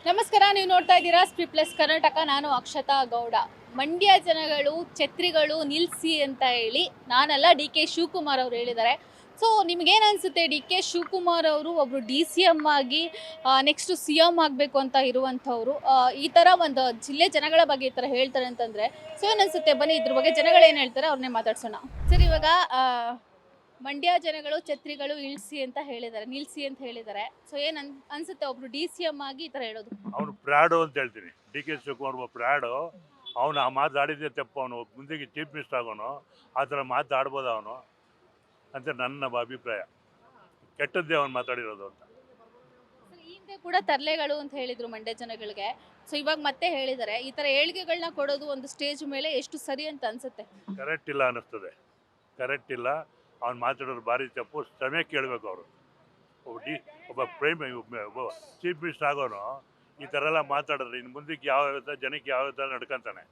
ನಮಸ್ಕಾರ, ನೀವು ನೋಡ್ತಾ ಇದ್ದೀರಾ ಸ್ಪಿ ಪ್ಲಸ್ ಕರ್ನಾಟಕ. ನಾನು ಅಕ್ಷತಾ ಗೌಡ. ಮಂಡ್ಯ ಜನಗಳು ಛತ್ರಿಗಳು ನಿಲ್ಲಿಸಿ ಅಂತ ಹೇಳಿ ನಾನಲ್ಲ, ಡಿ ಕೆ ಶಿವಕುಮಾರ್ ಅವರು ಹೇಳಿದ್ದಾರೆ. ಸೊ ನಿಮ್ಗೇನು ಅನಿಸುತ್ತೆ? ಡಿ ಕೆ ಶಿವಕುಮಾರ್ ಅವರು ಒಬ್ರು DCM ಆಗಿ ನೆಕ್ಸ್ಟ್ CM ಆಗಬೇಕು ಅಂತ ಇರುವಂಥವ್ರು ಈ ಥರ ಒಂದು ಜಿಲ್ಲೆ ಜನಗಳ ಬಗ್ಗೆ ಈ ಥರ ಹೇಳ್ತಾರೆ ಅಂತಂದರೆ ಸೊ ಏನು ಅನಿಸುತ್ತೆ? ಬನ್ನಿ ಇದ್ರ ಬಗ್ಗೆ ಜನಗಳು ಏನು ಹೇಳ್ತಾರೆ ಅವ್ರನ್ನೇ ಮಾತಾಡ್ಸೋಣ. ಸರ್, ಇವಾಗ ಮಂಡ್ಯ ಜನಗಳು ಛತ್ರಿಗಳು ನಿಲ್ಲಿಸಿ ಅಂತ ಹೇಳಿದ್ದಾರೆ. ಸೊ ಏನ್ ಅನ್ಸುತ್ತೆ ಒಬ್ರು DCM ಆಗಿ ಈ ತರ ಹೇಳೋದು? ಅವನು ಪ್ರಾಡು ಅಂತ ಹೇಳ್ತೀನಿ. ಡಿ ಕೆ ಶಿವಕುಮಾರ್ ಒಬ್ಬ ಪ್ರಾಡು. ಅವನು ಆ ಮಾತಾಡಿದ್ದೆ ತಪ್ಪು. ಅವನು ಮುಂದೆಗೆ ಚೀಫ್ ಮಿನಿಸ್ಟರ್ ಆಗೋನು ಆ ಥರ ಮಾತಾಡ್ಬೋದು ಅವನು ಅಂತ ನನ್ನ ಅಭಿಪ್ರಾಯ. ಕೆಟ್ಟದ್ದೇ ಅವನು ಮಾತಾಡಿರೋದು ಅಂತ. ಈ ಹಿಂದೆ ಕೂಡ ತರ್ಲೆಗಳು ಅಂತ ಹೇಳಿದ್ರು ಮಂಡ್ಯ ಜನಗಳಿಗೆ. ಸೊ ಇವಾಗ ಮತ್ತೆ ಹೇಳಿದ್ದಾರೆ. ಈ ತರ ಹೇಳಿಕೆಗಳನ್ನ ಕೊಡೋದು ಒಂದು ಸ್ಟೇಜ್ ಮೇಲೆ ಎಷ್ಟು ಸರಿ ಅಂತ ಅನ್ಸುತ್ತೆ? ಕರೆಕ್ಟ್ ಇಲ್ಲ ಅನ್ನಿಸ್ತದೆ. ಕರೆಕ್ಟ್ ಇಲ್ಲ. ಅವ್ನು ಮಾತಾಡೋದು ಭಾರಿ ತಪ್ಪು. ಸಮಯ ಕೇಳಬೇಕು ಅವರು. ಒಬ್ಬ ಚೀಫ್ ಮಿನಿಸ್ಟರ್ ಆಗೋನು ಈ ಥರ ಎಲ್ಲ ಮಾತಾಡಿದ್ರೆ ಇನ್ನು ಮುಂದಕ್ಕೆ ಯಾವ ಜನಕ್ಕೆ ಯಾವ ಥರ ನಡ್ಕೊಂತಾನೆ.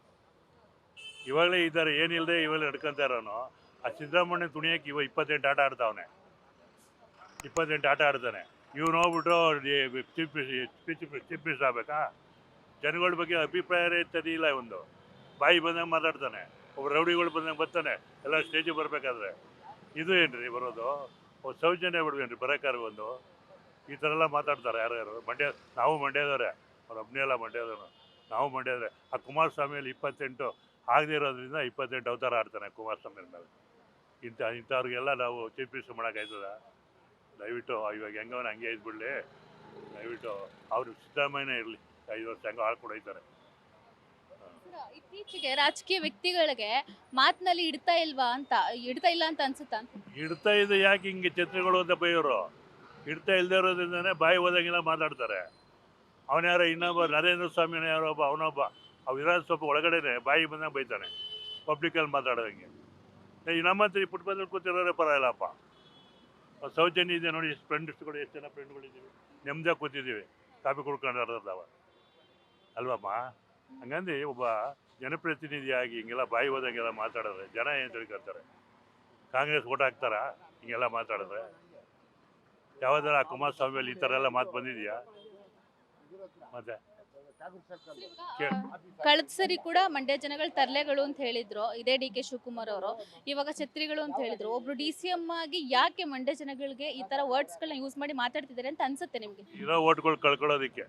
ಇವಾಗಲೇ ಇದ್ದಾರೆ, ಏನಿಲ್ಲದೆ ಇವಾಗಲೇ ನಡ್ಕೊತಾ ಇರೋನು. ಆ ಸಿದ್ದರಾಮಯ್ಯ ತುಣಿಯಕ್ಕೆ 28 ಆಟ ಆಡ್ತಾವನೆ. 28 ಆಟ ಆಡ್ತಾನೆ. ಇವ್ನು ಹೋಗ್ಬಿಟ್ಟು ಚೀಫ್ ಮಿನಿಸ್ಟರ್ ಆಗಬೇಕಾ? ಜನಗಳ ಬಗ್ಗೆ ಅಭಿಪ್ರಾಯ ಇರ್ತದೆ ಇಲ್ಲ. ಒಂದು ಬಾಯಿ ಬಂದಂಗೆ ಮಾತಾಡ್ತಾನೆ. ಒಬ್ಬ ರೌಡಿಗಳು ಬಂದಂಗೆ ಬರ್ತಾನೆ ಎಲ್ಲ ಸ್ಟೇಜಿಗೆ ಬರಬೇಕಾದ್ರೆ. ಇದು ಏನ್ರಿ ಬರೋದು? ಸೌಜನ್ಯ ಬಿಡ್ಬೇನ್ರಿ ಬರೋಕ್ಕಾರೆ ಒಂದು. ಈ ಥರ ಎಲ್ಲ ಮಾತಾಡ್ತಾರೆ ಯಾರ್ಯಾರು. ನಾವು ಮಂಡ್ಯದವರೇ. ಅವ್ರು ಒಬ್ಬನೇ ಎಲ್ಲ ಮಂಡ್ಯದವರು. ನಾವು ಮಂಡ್ಯದವರೇ. ಆ ಕುಮಾರಸ್ವಾಮಿಯಲ್ಲಿ 28 ಆಗದೇ ಇರೋದ್ರಿಂದ 28 ಅವತಾರ ಆಡ್ತಾನೆ ಕುಮಾರಸ್ವಾಮಿ ಮೇಲೆ. ಇಂಥವ್ರಿಗೆಲ್ಲ ನಾವು ಚೀಫ್ ಮಿನಿಸ್ಟರ್ ಮಾಡೋಕ್ಕಾಯ್ತದ? ದಯವಿಟ್ಟು ಇವಾಗ ಹೆಂಗವನ ಹಂಗೆ ಇದ್ಬಿಡಲಿ. ದಯವಿಟ್ಟು ಅವರು ಸಿದ್ದರಾಮಯ್ಯನೇ ಇರಲಿ. 5 ವರ್ಷ ಹೆಂಗೋ ಆಳ್ಕೊಡೋಯ್ತಾರೆ. ಇತ್ತೀಚೆಗೆ ರಾಜಕೀಯ ವ್ಯಕ್ತಿಗಳಿಗೆ ಮಾತಿನಲ್ಲಿ ಇಡ್ತಾ ಇಲ್ಲ ಅಂತ ಅನ್ಸುತ್ತಾ? ಇಡ್ತಾ ಇದೆ. ಯಾಕೆ ಹಿಂಗೆ ಛತ್ರಿಗಳು ಅಂತ ಬೈಯೋರು? ಇಡ್ತಾ ಇಲ್ಲದೆ ಇರೋದ್ರಿಂದನೇ ಬಾಯಿ ಹೋದಂಗೆಲ್ಲ ಮಾತಾಡ್ತಾರೆ. ಅವನ್ಯಾರೋ ಇನ್ನೊಬ್ಬ ನರೇಂದ್ರ ಸ್ವಾಮಿನ ಯಾರೋ ಒಬ್ಬ ಅವನೊಬ್ಬ ವಿಧಾನಸಭೆ ಒಳಗಡೆನೆ ಬಾಯಿ ಬಂದಂಗೆ ಬೈತಾನೆ ಪಬ್ಲಿಕಲ್ಲಿ ಮಾತಾಡೋದಂಗೆ. ಈ ನಮ್ಮ ಹತ್ರ ಪುಟ್ಟ ಬಂದು ಕೂತಿರೋರೇ ಪರವಾಗಿಲ್ಲಪ್ಪ. ಸೌಜನ್ಯ ಇದೆ ನೋಡಿ. ಫ್ರೆಂಡ್ಸ್ಗಳು ಎಷ್ಟು ಜನ ಫ್ರೆಂಡ್ಗಳಿದ್ದೀವಿ. ನೆಮ್ಮದಿಯಾಗಿ ಕೂತಿದ್ದೀವಿ ಕಾಫಿ ಕುಡ್ಕೊಂಡು ಅರ್ಧವ ಅಲ್ವಮ್ಮ. ಹಂಗಂದು ಒಬ್ಬ ಜನಪ್ರತಿನಿಧಿಯಾಗಿ ಹಿಂಗೆಲ್ಲ ಬಾಯಿ ಹೋದಂಗೆಲ್ಲ ಮಾತಾಡಿದ್ರೆ ಜನ ಏನು ತಿಳ್ಕೊಳ್ತಾರೆ? ಕಾಂಗ್ರೆಸ್ ಓಟ್ ಹಾಕ್ತಾರ ಹಿಂಗೆಲ್ಲ ಮಾತಾಡಿದ್ರೆ? ಯಾವುದಾರ ಕುಮಾರಸ್ವಾಮಿಯಲ್ಲಿ ಈ ಥರ ಎಲ್ಲ ಮಾತು ಬಂದಿದೆಯಾ? ಮತ್ತೆ ಕಳೆದ ಸರಿ ಕೂಡ ಮಂಡ್ಯ ಜನಗಳು ತರ್ಲೆಗಳು ಅಂತ ಹೇಳಿದ್ರು ಇದೇ ಡಿ ಕೆ ಶಿವಕುಮಾರ್ ಅವರು. ಇವಾಗ ಛತ್ರಿಗಳು ಅಂತ ಹೇಳಿದ್ರು. ಒಬ್ರು DCM ಆಗಿ ಯಾಕೆ ಮಂಡ್ಯ ಜನಗಳಿಗೆ ಈ ತರ ವರ್ಡ್ಸ್ ಗಳನ್ನ ಯೂಸ್ ಮಾಡಿ ಮಾತಾಡ್ತಿದ್ದಾರೆ ಅಂತ ಅನ್ಸುತ್ತೆ ನಿಮ್ಗೆ? ಇರೋ ಓಟ್ಗಳು ಕಳ್ಕೊಳ್ಳೋದಕ್ಕೆ.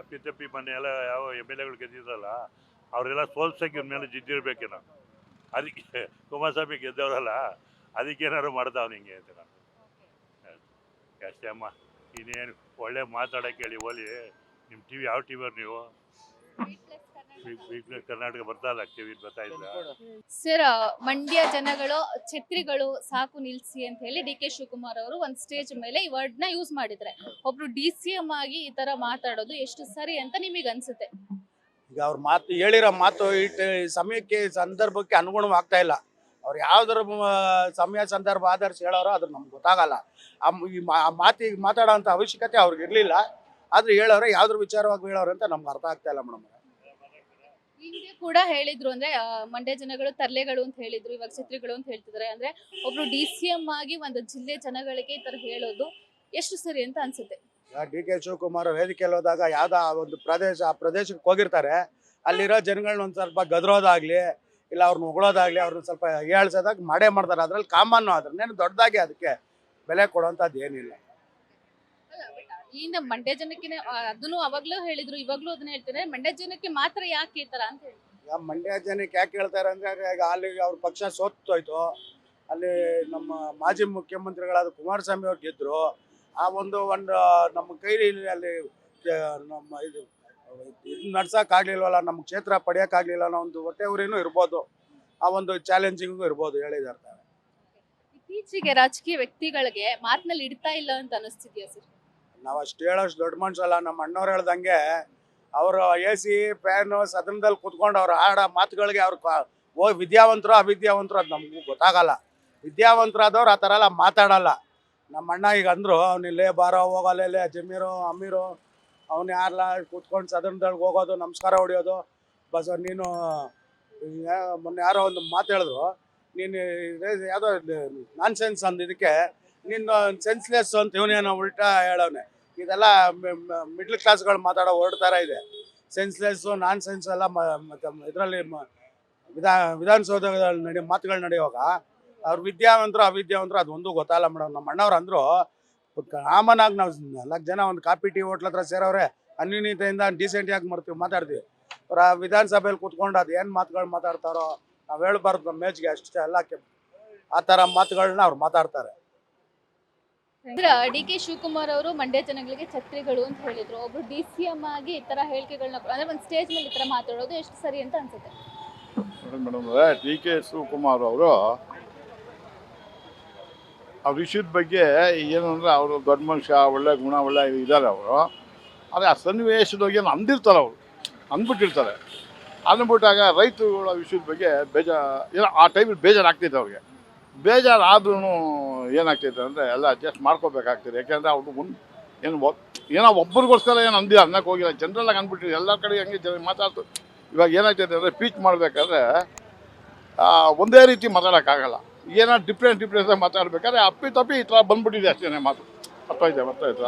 ಅಪ್ಪಿತಪ್ಪಿ ಮೊನ್ನೆ ಎಲ್ಲ ಯಾವ MLA ಗೆದ್ದಿದ್ರಲ್ಲ ಅವರೆಲ್ಲ ಸೋಲ್ಸಕ್ಕೆ ಇವ್ರ ಮೇಲೆ ಜಿದ್ದಿರ್ಬೇಕೇನೋ. ಅದಕ್ಕೆ ಕುಮಾರಸ್ವಾಮಿ ಗೆದ್ದವರಲ್ಲ, ಅದಕ್ಕೇನಾದ್ರು ಮಾಡ್ತಾವ್ ಹಿಂಗೆ ಅಂತ ನಾನು ಅಷ್ಟೇ ಅಮ್ಮ. ಇನ್ನೇನು ಒಳ್ಳೆ ಮಾತಾಡೋಕೆ ಹೇಳಿ ಹೋಲಿ. ನಿಮ್ಮ TV ಯಾವ ಟಿವಿಯವ್ರು ನೀವು? ಕರ್ನಾಟಕ ಬರ್ತಾ ಇಲ್ಲ. ಟಿವಿ ಬರ್ತಾ ಇಲ್ಲ. ಸರ್, ಮಂಡ್ಯ ಜನಗಳು ಛತ್ರಿಗಳು ಸಾಕು ನಿಲ್ಸಿ ಅಂತ ಹೇಳಿ ಡಿ ಕೆ ಶಿವಕುಮಾರ್ ಅವರು ಒಂದ್ ಸ್ಟೇಜ್ ಮೇಲೆ ಈ ವರ್ಡ್ ನ ಯೂಸ್ ಮಾಡಿದ್ರೆ ಒಬ್ರು DCM ಆಗಿ ಈ ತರ ಮಾತಾಡೋದು ಎಷ್ಟು ಸರಿ ಅಂತ ನಿಮಗೆ ಅನ್ಸುತ್ತೆ? ಈಗ ಅವ್ರ ಮಾತು ಹೇಳಿರೋ ಮಾತು ಸಮಯಕ್ಕೆ ಸಂದರ್ಭಕ್ಕೆ ಅನುಗುಣವಾಗ್ತಾ ಇಲ್ಲ. ಅವ್ರು ಯಾವ್ದಾರ ಸಮಯ ಸಂದರ್ಭ ಆಧರಿಸಿ ಹೇಳೋರು ಅದ್ರ ನಮ್ಗೆ ಗೊತ್ತಾಗಲ್ಲ. ಮಾತಿಗೆ ಮಾತಾಡೋ ಅಂಥ ಅವಶ್ಯಕತೆ ಅವ್ರಿಗೆ ಇರಲಿಲ್ಲ. ಆದ್ರೆ ಹೇಳೋರು ಯಾವ್ದ್ರ ವಿಚಾರವಾಗಿ ಹೇಳೋರು ಅಂತ ನಮ್ಗೆ ಅರ್ಥ ಆಗ್ತಾ ಇಲ್ಲ ಮೇಡಮ್. ಹಿಂದೆ ಕೂಡ ಹೇಳಿದ್ರು ಅಂದ್ರೆ ಮಂಡ್ಯ ಜನಗಳು ತರ್ಲೆಗಳು ಅಂತ ಹೇಳಿದ್ರು, ಇವಾಗ ಛತ್ರಿಗಳು ಅಂತ ಹೇಳ್ತಿದ್ದಾರೆ. ಅಂದ್ರೆ ಒಬ್ರು DCM ಆಗಿ ಒಂದು ಜಿಲ್ಲೆ ಜನಗಳಿಗೆ ಈ ತರ ಹೇಳೋದು ಎಷ್ಟು ಸರಿ ಅಂತ ಅನ್ಸುತ್ತೆ? ಡಿ ಕೆ ಶಿವಕುಮಾರ್ ವೇದಿಕೆಯಲ್ಲಿ ಹೋದಾಗ ಯಾವ್ದೋ ಒಂದು ಆ ಪ್ರದೇಶಕ್ಕೆ ಹೋಗಿರ್ತಾರೆ. ಅಲ್ಲಿರೋ ಜನಗಳನ್ನ ಒಂದ್ ಸ್ವಲ್ಪ ಗದರೋದಾಗ್ಲಿ ಇಲ್ಲ ಅವ್ರನ್ನ ಉಗಳೋದಾಗ್ಲಿ ಅವ್ರನ್ನ ಸ್ವಲ್ಪ ಹೇಳ್ಸೋದಾಗ ಮಾಡೇ ಮಾಡ್ತಾರೆ. ಅದ್ರಲ್ಲಿ ಕಾಮನ್ನು ಅದ್ರನ್ನೇನು ದೊಡ್ಡದಾಗಿ ಅದಕ್ಕೆ ಬೆಲೆ ಕೊಡುವಂಥದ್ದು ಏನಿಲ್ಲ. ಈಗ ಮಂಡ್ಯ ಜನಕ್ಕೆ ಅದನ್ನು ಅವಾಗ್ಲೂ ಹೇಳಿದ್ರು, ಇವಾಗ್ಲೂ ಅದನ್ನ ಹೇಳ್ತಾರೆ. ಮಂಡ್ಯ ಜನಕ್ಕೆ ಮಾತ್ರ ಯಾಕೆ ಈ ತರ ಅಂತ ಹೇಳಿ ಈಗ ಮಂಡ್ಯ ಜನಕ್ಕೆ ಯಾಕೆ ಹೇಳ್ತಾರೆ ಅಂದ್ರೆ, ಈಗ ಅಲ್ಲಿ ಅವ್ರ ಪಕ್ಷ ಸೋತೋಯ್ತು. ಅಲ್ಲಿ ನಮ್ಮ ಮಾಜಿ ಮುಖ್ಯಮಂತ್ರಿಗಳಾದ ಕುಮಾರಸ್ವಾಮಿ ಅವ್ರು ಗೆದ್ರು. ಆ ಒಂದು ನಮ್ಮ ಕೈಲಿ ಅಲ್ಲಿ ನಮ್ಮ ಇದು ನಡ್ಸೋಕ್ಕಾಗ್ಲಿಲ್ವಲ್ಲ, ನಮ್ಮ ಕ್ಷೇತ್ರ ಪಡೆಯೋಕ್ಕಾಗ್ಲಿಲ್ಲ ಅನ್ನೋ ಒಂದು ಹೊಟ್ಟೆ ಊರಿನೂ ಇರ್ಬೋದು. ಆ ಒಂದು ಚಾಲೆಂಜಿಂಗು ಇರ್ಬೋದು ಹೇಳಿದ್ದಾರೆ. ಇತ್ತೀಚೆಗೆ ರಾಜಕೀಯ ವ್ಯಕ್ತಿಗಳಿಗೆ ಮಾತಿನಲ್ಲಿ ಇಡ್ತಾ ಇಲ್ಲ ಅಂತ ಅನಿಸ್ತಿದ್ಯಾ ಸರ್? ನಾವು ಅಷ್ಟು ಹೇಳೋಷ್ಟು ದೊಡ್ಡ ಮನುಷ್ಯಲ್ಲ. ನಮ್ಮ ಅಣ್ಣವ್ರು ಹೇಳ್ದಂಗೆ ಅವರು AC ಫ್ಯಾನು ಸದನದಲ್ಲಿ ಕುತ್ಕೊಂಡು ಅವ್ರು ಆಡೋ ಮಾತುಗಳಿಗೆ ಅವ್ರು ವಿದ್ಯಾವಂತರು ಅವಿದ್ಯಾವಂತರು ಅದು ನಮಗೂ ಗೊತ್ತಾಗಲ್ಲ. ವಿದ್ಯಾವಂತರಾದವ್ರು ಆ ಥರ ಎಲ್ಲ ಮಾತಾಡಲ್ಲ. ನಮ್ಮ ಅಣ್ಣ ಈಗ ಅಂದರು ಅವನಿಲ್ಲೇ ಬಾರೋ ಹೋಗಲ್ಲೇ ಜಮೀರು ಅಮೀರು ಅವ್ನು ಯಾರಲ್ಲ ಕೂತ್ಕೊಂಡು ಸದನದೊಳಗೆ ಹೋಗೋದು ನಮಸ್ಕಾರ ಹೊಡಿಯೋದು ಬಸ್. ನೀನು ಮೊನ್ನೆ ಯಾರೋ ಒಂದು ಮಾತು ಹೇಳಿದ್ರು, ನೀನು ಯಾವುದೋ ನಾನ್ ಸೆನ್ಸ್ ಅಂದಿದ್ದಕ್ಕೆ ನೀನು ಸೆನ್ಸ್ಲೆಸ್ ಅಂತ ಇವನೇನೋ ಉಲ್ಟಾ ಹೇಳೋನೆ. ಇದೆಲ್ಲ ಮಿಡ್ಲ್ ಕ್ಲಾಸ್ಗಳು ಮಾತಾಡೋ ಹೊರಡ್ತಾರ ಇದೆ. ಸೆನ್ಸ್ಲೆಸ್ಸು ನಾನ್ ಸೆನ್ಸ್ ಎಲ್ಲ ಮತ್ತೆ ಇದರಲ್ಲಿ ವಿಧಾನಸೌಧದಲ್ಲಿ ನಡೆಯೋ ಮಾತುಗಳು ನಡೆಯುವಾಗ ಅವ್ರು ವಿದ್ಯಾವಂತರು ಅವಿದ್ಯಾವಂತರು ಅದೊಂದು ಗೊತ್ತಾಗಲ್ಲ ಮೇಡಮ್. ನಮ್ಮ ಅಣ್ಣವ್ರು ಅಂದರು ಕಾಮನ್ ಆಗಿ ನಾವು 4 ಜನ ಒಂದು ಕಾಫಿ ಟೀ ಹೋಟ್ಲ ಹತ್ರ ಸೇರೋರೆ ಅನ್ಯೂನ್ಯತೆಯಿಂದ ಡೀಸೆಂಟಿಯಾಗಿ ಮಾತಾಡ್ತೀವಿ. ಅವ್ರ ವಿಧಾನಸಭೆಯಲ್ಲಿ ಕೂತ್ಕೊಂಡು ಅದು ಏನು ಮಾತುಗಳು ಮಾತಾಡ್ತಾರೋ ನಾವು ಹೇಳ್ಬಾರ್ದು ಮೇಜ್ಗೆ ಅಷ್ಟೇ ಎಲ್ಲ ಆ ಥರ ಮಾತುಗಳನ್ನ ಅವ್ರು ಮಾತಾಡ್ತಾರೆ. ಡಿ ಕೆ ಶಿವಕುಮಾರ್ ಅವರು ಮಂಡ್ಯ ಜನಗಳಿಗೆ ಛತ್ರಿಗಳು ಅಂತ ಹೇಳಿದ್ರು. ಒಬ್ರು DCM ಆಗಿ ಈ ತರ ಹೇಳಿಕೆಗಳನ್ನ ಅಂದ್ರೆ ಒಂದು ಸ್ಟೇಜ್ ಮೇಲೆ ಈ ತರ ಮಾತಾಡೋದು ಎಷ್ಟು ಸರಿ ಅಂತ ಅನ್ಸುತ್ತೆ? ಮೇಡಮ್ ಡಿ ಕೆ ಶಿವಕುಮಾರ್ ಅವರು ಅವ್ರ ವಿಷಯದ ಬಗ್ಗೆ ಏನು ಅಂದರೆ ಅವರು ದೊಡ್ಡ ಮನುಷ್ಯ, ಒಳ್ಳೆ ಗುಣ, ಒಳ್ಳೆ ಇದ್ದಾರೆ ಅವರು. ಆದರೆ ಆ ಸನ್ನಿವೇಶದೊಳಗೆ ಏನು ಅಂದಿರ್ತಾರೆ, ಅವರು ಅಂದ್ಬಿಟ್ಟಿರ್ತಾರೆ. ಅಂದ್ಬಿಟ್ಟಾಗ ರೈತರುಗಳ ವಿಷಯದ ಬಗ್ಗೆ ಏನೋ ಆ ಟೈಮಲ್ಲಿ ಬೇಜಾರಾಗ್ತೈತೆ ಅವ್ರಿಗೆ. ಬೇಜಾರಾದ್ರೂ ಏನಾಗ್ತೈತೆ ಅಂದರೆ ಎಲ್ಲ ಅಡ್ಜಸ್ಟ್ ಮಾಡ್ಕೋಬೇಕಾಗ್ತದೆ. ಯಾಕೆಂದರೆ ಅವ್ರು ಏನೋ ಒಬ್ಬರಿಗೋಸ್ಕರ ಏನು ಅನ್ನಕ್ಕೆ ಹೋಗಿಲ್ಲ, ಜನರಲ್ಲಾಗಿ ಅಂದ್ಬಿಟ್ಟಿದ್ರು. ಎಲ್ಲ ಕಡೆ ಹಂಗೆ ಮಾತಾಡ್ತು. ಇವಾಗ ಏನಾಗ್ತೈತೆ ಅಂದರೆ ಸ್ಪೀಚ್ ಮಾಡಬೇಕಾದ್ರೆ ಒಂದೇ ರೀತಿ ಮಾತಾಡೋಕ್ಕಾಗಲ್ಲ. ಏನೋ ಡಿಫ್ರೆನ್ಸಾಗಿ ಮಾತಾಡ್ಬೇಕಾದ್ರೆ ಅಪ್ಪಿ ಈ ಥರ ಬಂದ್ಬಿಟ್ಟಿದೆ ಅಷ್ಟೇ ಮಾತು. ಅರ್ಥ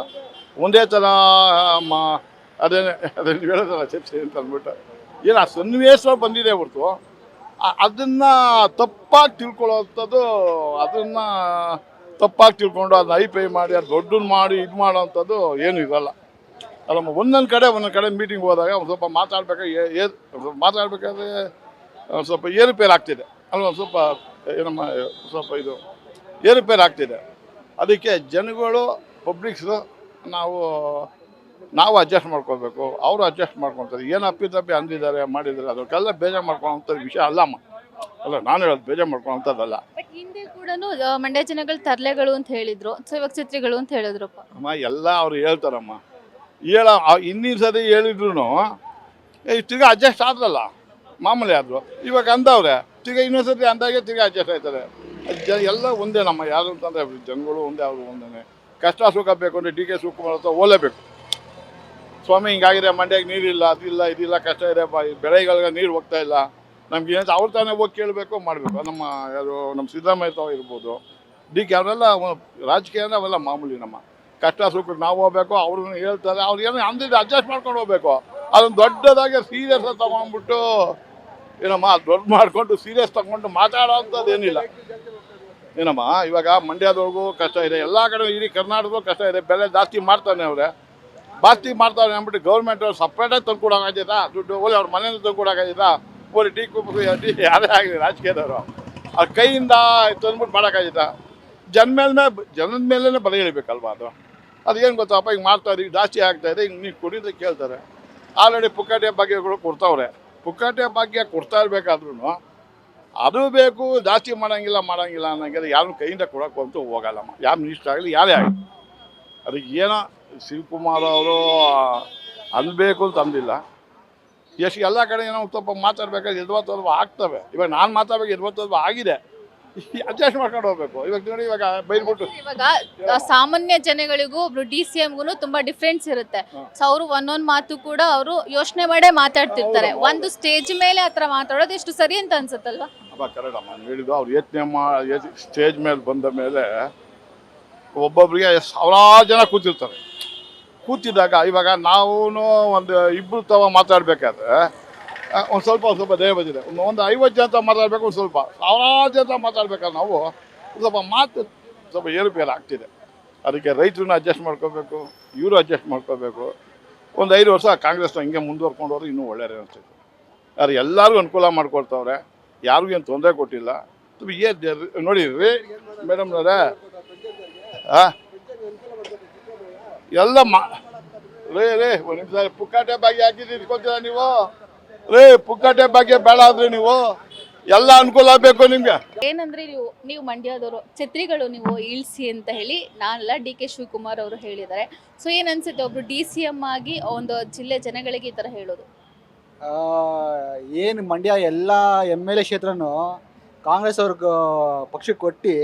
ಒಂದೇ ಥರ ಅದೇನು ಹೇಳೋದಲ್ಲ ಚರ್ಚೆ ಅಂತ ಅಂದ್ಬಿಟ್ಟು ಏನು ಆ ಸನ್ನಿವೇಶ ಬಂದಿದೆ ಹೊರತು ಅದನ್ನು ತಪ್ಪಾಗಿ ತಿಳ್ಕೊಳ್ಳೋವಂಥದ್ದು, ಅದನ್ನು ತಪ್ಪಾಗಿ ತಿಳ್ಕೊಂಡು ಅದನ್ನ ಹೈಫೈ ಮಾಡಿ ಅದು ದೊಡ್ಡನ್ನು ಮಾಡಿ ಇದು ಮಾಡೋವಂಥದ್ದು ಏನೂ ಇರಲ್ಲ. ಅಲ್ಲಮ್ಮ ಒಂದೊಂದು ಕಡೆ ಮೀಟಿಂಗ್ ಹೋದಾಗ ಒಂದು ಸ್ವಲ್ಪ ಮಾತಾಡಬೇಕಾದ್ರೆ ಸ್ವಲ್ಪ ಏರುಪೇರು ಆಗ್ತಿದೆ ಅಲ್ವ, ಸ್ವಲ್ಪ ಏನಮ್ಮ ಸ್ವಲ್ಪ ಇದು ಏರುಪೇರು ಆಗ್ತಿದೆ. ಅದಕ್ಕೆ ಜನಗಳು ಪಬ್ಲಿಕ್ಸು ನಾವು ಅಡ್ಜಸ್ಟ್ ಮಾಡ್ಕೋಬೇಕು, ಅವರು ಅಡ್ಜಸ್ಟ್ ಮಾಡ್ಕೊತಾರೆ. ಏನು ಅಪ್ಪಿತಪ್ಪಿ ಅಂದಿದ್ದಾರೆ ಮಾಡಿದ್ದಾರೆ ಅದಕ್ಕೆಲ್ಲ ಬೇಜಾರು ಮಾಡ್ಕೊಳ್ಳೋಂಥ ವಿಷಯ ಅಲ್ಲಮ್ಮ. ಅಲ್ಲ ನಾನು ಹೇಳೋದು ಬೇಜಾರು ಮಾಡ್ಕೊಳ್ಳೋಂಥದ್ದಲ್ಲ. ಬಟ್ ಹಿಂದೆ ಕೂಡ ಮಂಡ್ಯ ಜನಗಳು ತರ್ಲೆಗಳು ಅಂತ ಹೇಳಿದ್ರು, ಸೊ ಇವಾಗ ಛತ್ರಿಗಳು ಅಂತ ಹೇಳಿದ್ರಪ್ಪ. ಅಮ್ಮ ಎಲ್ಲ ಅವ್ರು ಹೇಳ್ತಾರಮ್ಮ, ಇನ್ನಿನ ಸರಿ ಹೇಳಿದ್ರು ತಿರ್ಗಾ ಅಡ್ಜಸ್ಟ್ ಆದ್ರಲ್ಲ, ಮಾಮೂಲಿ ಆದರು. ಇವಾಗ ಅಂದವ್ರೆ ತಿರ್ಗಾ ಇನ್ನೊಂದ್ಸತಿ ಅಂದಾಗೆ ತಿರ್ಗಾ ಅಡ್ಜಸ್ಟ್ ಆಯ್ತಾರೆ. ಎಲ್ಲ ಒಂದೇ ನಮ್ಮ, ಯಾರು ಅಂತಂದರೆ ಜನಗಳು ಒಂದೇ, ಅವರು ಒಂದೇ. ಕಷ್ಟ ಸುಖ ಬೇಕು ಅಂದರೆ ಡಿ ಕೆ ಶಿವಕುಮಾರ್ ಹತ್ರ ಓಲೇಬೇಕು. ಸ್ವಾಮಿ ಹಿಂಗಾಗಿದೆ, ಮಂಡ್ಯಕ್ಕೆ ನೀರಿಲ್ಲ, ಅದಿಲ್ಲ ಇದಿಲ್ಲ, ಕಷ್ಟ ಇದೆ, ಬೆಳೆಗಳಿಗೆ ನೀರು ಹೋಗ್ತಾ ಇಲ್ಲ, ನಮ್ಗೆ ಏನು ಅವ್ರು ತಾನೇ ಹೋಗಿ ಕೇಳಬೇಕು ಮಾಡಬೇಕು. ನಮ್ಮ ಸಿದ್ದರಾಮಯ್ಯ ಇರ್ಬೋದು, ಡಿ ಕೆ ಅವರೆಲ್ಲ ರಾಜಕೀಯ ಅವೆಲ್ಲ ಮಾಮೂಲಿ. ನಮ್ಮ ಕಷ್ಟ ಸುಖಕ್ಕೆ ನಾವು ಹೋಗ್ಬೇಕು, ಅವ್ರನ್ನ ಹೇಳ್ತಾರೆ, ಅವ್ರು ಏನೋ ಅಂದಿದ್ದು ಅಡ್ಜಸ್ಟ್ ಮಾಡ್ಕೊಂಡು ಹೋಗ್ಬೇಕು. ಅದನ್ನು ದೊಡ್ಡದಾಗಿ ಸೀರಿಯಸ್ ತಗೊಂಡ್ಬಿಟ್ಟು ಏನಮ್ಮ ದೊಡ್ಡ ಮಾಡಿಕೊಂಡು ಸೀರಿಯಸ್ ತಗೊಂಡು ಮಾತಾಡೋ ಅಂಥದ್ದು ಏನಿಲ್ಲ ಏನಮ್ಮ. ಇವಾಗ ಮಂಡ್ಯದವ್ರಿಗೂ ಕಷ್ಟ ಇದೆ, ಎಲ್ಲ ಕಡೆ ಇಡೀ ಕರ್ನಾಟಕದಲ್ಲೂ ಕಷ್ಟ ಇದೆ. ಬೆಲೆ ಜಾಸ್ತಿ ಮಾಡ್ತಾನೆ ಮಾಡ್ತಾರೆ ಅಂದ್ಬಿಟ್ಟು ಗೌರ್ಮೆಂಟ್ ಅವ್ರು ಸಪ್ರೇಟಾಗಿ ತಂದ್ಕೊಡೋಕಾಗಿದ್ದ ದುಡ್ಡು, ಓಲಿ ಅವ್ರ ಮನೆಯಿಂದ ತಂದ್ಕೊಡೋಕಾಗಿದ್ದ, ಓಲಿ ಡಿ ಯಾರೇ ಆಗಲಿ ರಾಜಕೀಯದವರು ಅವ್ರ ಕೈಯಿಂದ ತಂದ್ಬಿಟ್ಟು ಮಾಡೋಕ್ಕಾಗಿದ್ದ. ಜನದ ಮೇಲೇ ಬಲ ಹೇಳ್ಬೇಕಲ್ವ ಅದು ಏನು ಗೊತ್ತಪ್ಪ, ಹಿಂಗೆ ಮಾಡ್ತಾರೆ, ಈಗ ಜಾಸ್ತಿ ಆಗ್ತಾಯಿದೆ, ಹಿಂಗೆ ನೀವು ಕುಡಿದು ಕೇಳ್ತಾರೆ. ಆಲ್ರೆಡಿ ಪುಕ್ಕಾಟೆ ಭಾಗ್ಯಗಳು ಕೊಡ್ತಾವ್ರೆ. ಪುಕ್ಕಾಟೆ ಭಾಗ್ಯ ಕೊಡ್ತಾ ಇರಬೇಕಾದ್ರೂ ಅದು ಬೇಕು, ಜಾಸ್ತಿ ಮಾಡೋಂಗಿಲ್ಲ ಅನ್ನೋಂಗೆಲ್ಲ ಯಾರನ್ನ ಕೈಯಿಂದ ಕೊಡೋಕ್ಕಂತೂ ಹೋಗಲ್ಲಮ್ಮ, ಯಾವ ಮಿನಿಸ್ಟರ್ ಆಗಲಿ ಯಾರೇ ಆಗಲಿ. ಅದಕ್ಕೆ ಏನೋ ಶಿವಕುಮಾರ್ ಅವರು ಅನ್ಬೇಕು ಅಂತ ಅಂದಿಲ್ಲ. ಎಷ್ಟು ಎಲ್ಲ ಕಡೆ ಏನೋ ಸ್ವಲ್ಪ ಮಾತಾಡ್ಬೇಕಾದ್ರೆ ಎದ್ವತ್ತಲ್ವ ಆಗ್ತವೆ. ಇವಾಗ ನಾನು ಮಾತಾಡ್ಬೇಕು ಎದ್ವತ್ತಲ್ವ ಆಗಿದೆ, ಅಡ್ಜಸ್ಟ್ ಮಾಡ್ಕೊಂಡು ಹೋಗ್ಬೇಕು. ಇವಾಗ ನೋಡಿ, ಇವಾಗ ಬೈದ್ಬಿಟ್ಟು ಇವಾಗ ಸಾಮಾನ್ಯ ಜನಗಳಿಗೂ ಒಬ್ರು DCMಗೂ ತುಂಬಾ ಡಿಫ್ರೆನ್ಸ್ ಇರುತ್ತೆ. ಸೊ ಅವರು ಒಂದೊಂದು ಮಾತು ಕೂಡ ಅವರು ಯೋಚನೆ ಮಾಡೇ ಮಾತಾಡ್ತಿರ್ತಾರೆ. ಒಂದು ಸ್ಟೇಜ್ ಮೇಲೆ ಆತರ ಮಾತಾಡೋದು ಎಷ್ಟು ಸರಿ ಅಂತ ಅನ್ಸುತ್ತಲ್ವಾ? ಕರೆಕ್ಟ್ ಅಮ್ಮ ಹೇಳಿದ್ದು. ಅವ್ರು ಯೋಚನೆ ಸ್ಟೇಜ್ ಮೇಲೆ ಬಂದ ಮೇಲೆ ಒಬ್ಬೊಬ್ಬರಿಗೆ ಸಾವಿರಾರು ಜನ ಕೂತಿದ್ದಾಗ ಇವಾಗ ನಾವು ಒಂದು ಇಬ್ಬರು ಮಾತಾಡ್ಬೇಕಾದ್ರೆ ಒಂದು ಸ್ವಲ್ಪ ದೇಹ ಬಂದಿದೆ. ಒಂದು 50 ಜನ ಮಾತಾಡಬೇಕು, ಒಂದು ಸ್ವಲ್ಪ ಸಾವಿರಾರು ಜನ ಮಾತಾಡ್ಬೇಕಾದ್ರೆ ನಾವು ಸ್ವಲ್ಪ ಮಾತು ಸ್ವಲ್ಪ ಏರುಪೇರು ಆಗ್ತಿದೆ. ಅದಕ್ಕೆ ರೈತರನ್ನ ಅಡ್ಜಸ್ಟ್ ಮಾಡ್ಕೋಬೇಕು, ಇವರು ಅಡ್ಜಸ್ಟ್ ಮಾಡ್ಕೋಬೇಕು. ಒಂದು 5 ವರ್ಷ ಕಾಂಗ್ರೆಸ್ನ ಹಿಂಗೆ ಮುಂದುವರ್ಕೊಂಡು ಹೋದ್ರೆ ಇನ್ನೂ ಒಳ್ಳೆಯದೇ ಅನಿಸ್ತೈತೆ. ಅದು ಎಲ್ಲರಿಗೂ ಅನುಕೂಲ ಮಾಡ್ಕೊಳ್ತವ್ರೆ, ಯಾರಿಗೂ ಏನು ತೊಂದರೆ ಕೊಟ್ಟಿಲ್ಲ. ನೋಡಿ ಮೇಡಮ್ನವ್ರೆ, ಎಲ್ಲ ರೇ ಒಂದು ನಿಮಿಷ, ಪುಕ್ಕಾಟೆ ಭಾಗ್ಯ ಹಾಕಿದ್ದು ಇಟ್ಕೊತೀರ ನೀವು? ಪುಕ್ಕಾಟೆ ಭಾಗ್ಯ ಬೇಡ ಆದ್ರೆ ನೀವು ಎಲ್ಲ ಅನುಕೂಲ ಬೇಕು ನಿಮ್ಗೆ. ಏನಂದ್ರೆ ನೀವು ಮಂಡ್ಯದವರು ಛತ್ರಿಗಳು ನೀವು ಇಳಿಸಿ ಅಂತ ಹೇಳಿ ನಾನೆಲ್ಲ ಡಿ ಕೆ ಶಿವಕುಮಾರ್ ಅವರು ಹೇಳಿದ್ದಾರೆ. ಸೊ ಏನ್ ಅನ್ಸುತ್ತೆ ಒಬ್ರು DCM ಆಗಿ ಒಂದು ಜಿಲ್ಲೆ ಜನಗಳಿಗೆ ಈ ತರ ಹೇಳೋದು? ಏನು ಮಂಡ್ಯ ಎಲ್ಲ MLA ಕ್ಷೇತ್ರನೂ ಕಾಂಗ್ರೆಸ್ ಅವ್ರಿಗೆ ಪಕ್ಷಕ್ಕೆ ಕೊಟ್ಟು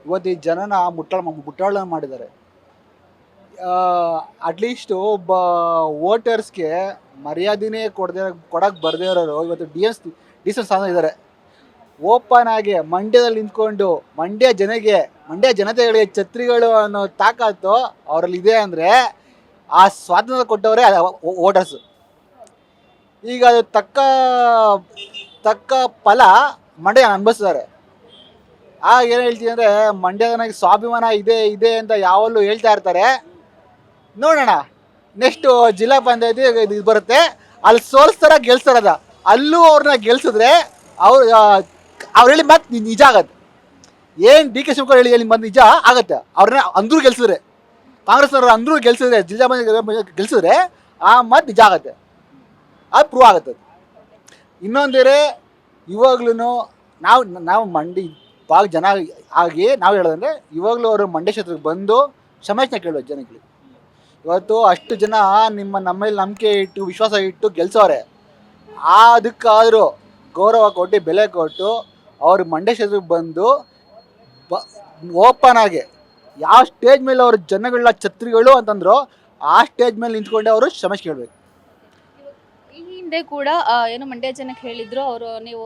ಇವತ್ತು ಈ ಜನನ ಮುಟ್ಟಾಳ ಮಾಡಿದ್ದಾರೆ. ಅಟ್ಲೀಸ್ಟು ಒಬ್ಬ ವೋಟರ್ಸ್ಗೆ ಮರ್ಯಾದೆನೇ ಕೊಡಕ್ಕೆ ಬರ್ದೇ ಇರೋರು ಇವತ್ತು ಡಿಸೆಂಟ್ ಸ್ಥಾನ ಇದ್ದಾರೆ. ಓಪನ್ ಆಗಿ ಮಂಡ್ಯದಲ್ಲಿ ನಿಂತ್ಕೊಂಡು ಮಂಡ್ಯ ಜನತೆಗಳಿಗೆ ಛತ್ರಿಗಳು ಅನ್ನೋ ತಾಕತ್ತು ಅವರಲ್ಲಿ ಇದೆ ಅಂದರೆ ಆ ಸ್ವಾತಂತ್ರ್ಯ ಕೊಟ್ಟವರೇ ವೋಟರ್ಸ್. ಈಗ ಅದು ತಕ್ಕ ಫಲ ಮಂಡ್ಯ ಅನುಭವಿಸಿದ್ದಾರೆ. ಆಗ ಏನು ಹೇಳ್ತೀವಿ ಅಂದರೆ ಮಂಡ್ಯ ನನಗೆ ಸ್ವಾಭಿಮಾನ ಇದೆ ಅಂತ ಯಾವಲ್ಲೂ ಹೇಳ್ತಾ ಇರ್ತಾರೆ. ನೋಡೋಣ ನೆಕ್ಸ್ಟು ಜಿಲ್ಲಾ ಪಂಚಾಯತಿ ಇದು ಬರುತ್ತೆ, ಅಲ್ಲಿ ಸೋಲಿಸ್ತಾರ ಗೆಲ್ಸ್ತಾರದ, ಅಲ್ಲೂ ಅವ್ರನ್ನ ಗೆಲ್ಸಿದ್ರೆ ಅವ್ರು ಹೇಳಿ ಮತ್ತೆ ನಿಜ ಆಗತ್ತೆ. ಏನು ಡಿ ಕೆ ಶಿವಕುಮಾರ್ ಹೇಳಿ ಮತ್ತೆ ನಿಜ ಆಗತ್ತೆ. ಅವ್ರನ್ನ ಅಂದ್ರೂ ಗೆಲ್ಸಿದ್ರೆ, ಕಾಂಗ್ರೆಸ್ನವ್ರು ಅಂದ್ರೂ ಗೆಲ್ಸಿದ್ರೆ, ಜಿಲ್ಲಾ ಪಂಚಾಯತ್ ಗೆಲ್ಸಿದ್ರೆ ಆ ಮತ್ತೆ ನಿಜ ಆಗತ್ತೆ, ಅದು ಪ್ರೂವ್ ಆಗುತ್ತೆ. ಇನ್ನೊಂದೇರೆ ಇವಾಗ್ಲೂ ನಾವು ಮಂಡಿ ಭಾಳ ಜನ ಆಗಿ ನಾವು ಹೇಳೋದಂದರೆ ಇವಾಗಲೂ ಅವರು ಮಂಡ್ಯ ಕ್ಷೇತ್ರಕ್ಕೆ ಬಂದು ಕ್ಷಮಾಚನೆ ಕೇಳೋದು ಜನಗಳಿಗೆ. ಇವತ್ತು ಅಷ್ಟು ಜನ ನಮ್ಮಲ್ಲಿ ನಂಬಿಕೆ ಇಟ್ಟು ವಿಶ್ವಾಸ ಇಟ್ಟು ಗೆಲ್ಸೋರೆ. ಅದಕ್ಕಾದರೂ ಗೌರವ ಕೊಟ್ಟು ಬೆಲೆ ಕೊಟ್ಟು ಅವರು ಮಂಡ್ಯ ಕ್ಷೇತ್ರಕ್ಕೆ ಬಂದು ಓಪನ್ ಆಗಿ ಯಾವ ಸ್ಟೇಜ್ ಮೇಲೆ ಅವ್ರ ಜನಗಳ ಛತ್ರಿಗಳು ಅಂತಂದ್ರು ಆ ಸ್ಟೇಜ್ ಮೇಲೆ ನಿಂತ್ಕೊಂಡೆ ಅವರು ಕ್ಷಮೆ ಕೇಳಬೇಕು. ಈ ಹಿಂದೆ ಕೂಡ ಏನು ಮಂಡ್ಯ ಜನಕ್ಕೆ ಹೇಳಿದ್ರು ಅವರು, ನೀವು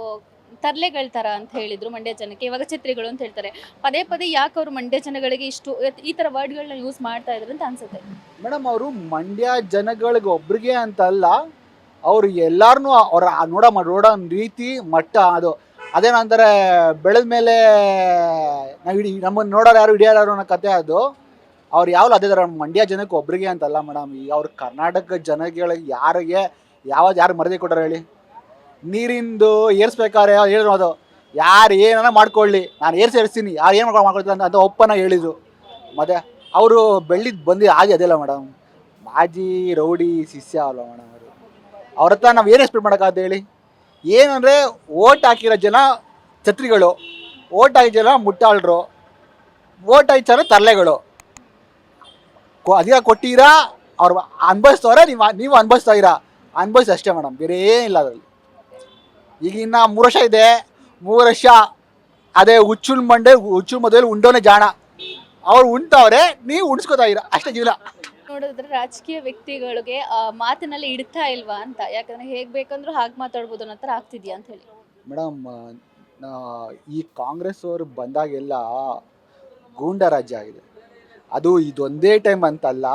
ತರ್ಲೆಗಳ ಥರ ಅಂತ ಹೇಳಿದ್ರು ಮಂಡ್ಯ ಜನಕ್ಕೆ, ಇವಾಗ ಛತ್ರಿಗಳು ಅಂತ ಹೇಳ್ತಾರೆ. ಪದೇ ಪದೇ ಯಾಕೆ ಅವರು ಮಂಡ್ಯ ಜನಗಳಿಗೆ ಇಷ್ಟು ಈ ಥರ ವರ್ಡ್ಗಳನ್ನ ಯೂಸ್ ಮಾಡ್ತಾ ಇದ್ರು ಅಂತ ಅನ್ಸುತ್ತೆ ಮೇಡಮ್. ಅವರು ಮಂಡ್ಯ ಜನಗಳಿಗೆ ಒಬ್ರಿಗೆ ಅಂತಲ್ಲ, ಅವರು ಎಲ್ಲಾರನ್ನೂ ಅವ್ರ ನೋಡೋ ರೀತಿ ಮಟ್ಟ ಅದು ಅದೇನಂತಾರೆ, ಬೆಳೆದ ಮೇಲೆ ನಾವು ನಮ್ಮನ್ನು ನೋಡೋರು ಯಾರು ಹಿಡಿಯೋರು ಅನ್ನೋ ಕತೆ ಅದು. ಅವ್ರು ಯಾವಲ್ಲ ಅದೇ ಥರ ಮಂಡ್ಯ ಜನಕ್ಕೆ ಒಬ್ರಿಗೆ ಅಂತಲ್ಲ ಮೇಡಮ್. ಈಗ ಅವ್ರು ಕರ್ನಾಟಕ ಜನಗಳಿಗೆ ಯಾರು ಮರದಿ ಕೊಟ್ಟಾರ ಹೇಳಿ? ನೀರಿಂದು ಏರ್ಸ್ಬೇಕಾದ್ರೆ ಹೇಳಿದ್ರು, ಅದು ಯಾರು ಏನಾರ ಮಾಡ್ಕೊಳ್ಳಿ ನಾನು ಏರ್ಸ್ತೀನಿ, ಯಾರು ಏನು ಮಾಡ್ಕೊಳ್ತಾರೆ ಅಂತ ಒಪ್ಪನ ಹೇಳಿದರು. ಮತ್ತು ಅವರು ಬಂದು ಆಗಿ ಅದೆಲ್ಲ ಮೇಡಮ್, ಮಾಜಿ ರೌಡಿ ಶಿಷ್ಯ ಅಲ್ಲ ಮೇಡಮ್. ಅವ್ರ ಹತ್ರ ನಾವು ಏನು ಎಕ್ಸ್ಪೆಕ್ಟ್ ಮಾಡೋಕ್ಕಾಗತ್ತೆ ಹೇಳಿ? ಏನಂದರೆ ಓಟ್ ಹಾಕಿರೋ ಜನ ಛತ್ರಿಗಳು, ಓಟ್ ಹಾಕಿದ ಜನ ಮುಟ್ಟಾಳರು, ಓಟ್ ಹಾಕಿದ ಜನ ತರ್ಲೆಗಳು. ಅಧಿಕಾರ ಕೊಟ್ಟಿರಾ ಅವ್ರು ಅನುಭವಿಸ್ತವ್ರೆ, ನೀವು ಅನುಭವಿಸ್ತಾ ಅನುಭವಿಸಿ ಅಷ್ಟೇ ಮೇಡಮ್, ಬೇರೆ ಏನಿಲ್ಲ ಅದರಲ್ಲಿ. ಈಗ ಇನ್ನು 3 ವರ್ಷ ಇದೆ, 3 ವರ್ಷ ಅದೇ ಹುಚ್ಚುಳ್ ಮದುವೆಯಲ್ಲಿ ಉಂಡೋನೆ ಜಾಣ. ಅವ್ರು ಉಣ್ತವ್ರೆ, ನೀವು ಉಣಿಸ್ಕೋತಾ ಅಷ್ಟೇ ಜೀವನ. ನೋಡಿದ್ರೆ ರಾಜಕೀಯ ವ್ಯಕ್ತಿಗಳಿಗೆ ಮಾತಿನಲ್ಲಿ ಇಡ್ತಾ ಇಲ್ವಾ ಅಂತ, ಯಾಕಂದ್ರೆ ಹೇಗ್ ಬೇಕಂದ್ರೂ ಹಾಗೆ ಮಾತಾಡ್ಬೋದು ಅನ್ನೋ ಥರ ಆಗ್ತಿದ್ಯಾ ಅಂತ ಹೇಳಿ. ಮೇಡಮ್, ಈ ಕಾಂಗ್ರೆಸ್ ಅವರು ಬಂದಾಗೆಲ್ಲ ಗೂಂಡ ರಾಜ್ಯ ಆಗಿದೆ. ಅದು ಇದೊಂದೇ ಟೈಮ್ ಅಂತಲ್ಲ,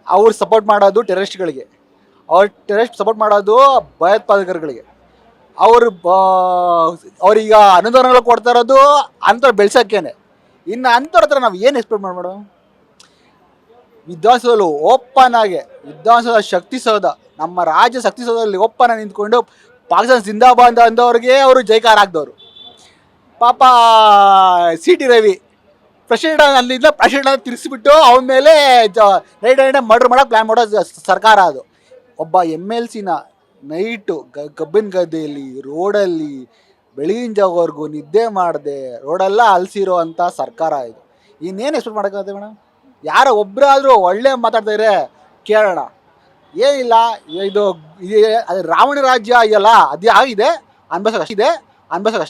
ಅವ್ರು ಸಪೋರ್ಟ್ ಮಾಡೋದು ಟೆರರಿಸ್ಟ್ಗಳಿಗೆ, ಟೆರರಿಸ್ಟ್ ಸಪೋರ್ಟ್ ಮಾಡೋದು ಭಯೋತ್ಪಾದಕರುಗಳಿಗೆ. ಅವ್ರೀಗ ಅನುದಾನಗಳು ಕೊಡ್ತಾ ಇರೋದು ಅಂಥವ್ರು ಬೆಳ್ಸೋಕ್ಕೇನೆ. ಇನ್ನು ಅಂಥವ್ರ ಹತ್ರ ನಾವು ಏನು ಎಕ್ಸ್ಪೆಕ್ಟ್ ಮಾಡ್ಬೇಡ? ವಿಧಾನಸೌಧದಲ್ಲಿ ಓಪನ್ ಆಗಿ ವಿಧಾನಸೌಧ ಶಕ್ತಿಸೌಧ, ನಮ್ಮ ರಾಜ್ಯ ಶಕ್ತಿಸೌಧದಲ್ಲಿ ಓಪನ್ ಆಗಿ ನಿಂತ್ಕೊಂಡು ಪಾಕಿಸ್ತಾನ ಜಿಂದಾಬಾದ್ ಅಂದವ್ರಿಗೆ ಅವರು ಜೈಕಾರ ಹಾಕ್ದವರು. ಪಾಪ CT ರವಿ ಅಲ್ಲಿಂದ ಪ್ರೆಸಿಡೆಂಟ್ ತಿರ್ಗಿಸ್ಬಿಟ್ಟು ಅವನ ಮೇಲೆ ನೈಟ್ ಮರ್ಡರ್ ಮಾಡೋಕೆ ಪ್ಲ್ಯಾನ್ ಮಾಡೋ ಸರ್ಕಾರ ಅದು. ಒಬ್ಬ MLCನ ನೈಟು ಕಬ್ಬಿನ ಗದ್ದೆಯಲ್ಲಿ ರೋಡಲ್ಲಿ ಬೆಳಗಿನ ಜಾವವರೆಗೂ ನಿದ್ದೆ ಮಾಡದೆ ರೋಡೆಲ್ಲ ಅಲಸಿರೋ ಅಂಥ ಸರ್ಕಾರ ಇದು. ಇನ್ನೇನು ಎಕ್ಸ್ಪೆಕ್ಟ್ ಮಾಡೋಕ್ಕಾಗುತ್ತೆ ಮೇಡಮ್? ಯಾರೋ ಒಬ್ಬರಾದರೂ ಒಳ್ಳೆ ಮಾತಾಡ್ತಾ ಇದ್ರೆ ಕೇಳೋಣ. ಏನಿಲ್ಲ, ಇದು ರಾವಣ ರಾಜ್ಯ ಇದೆಯಲ್ಲ, ಅದು ಆಗಿದೆ, ಅನ್ಭವಿಸೋಕೆ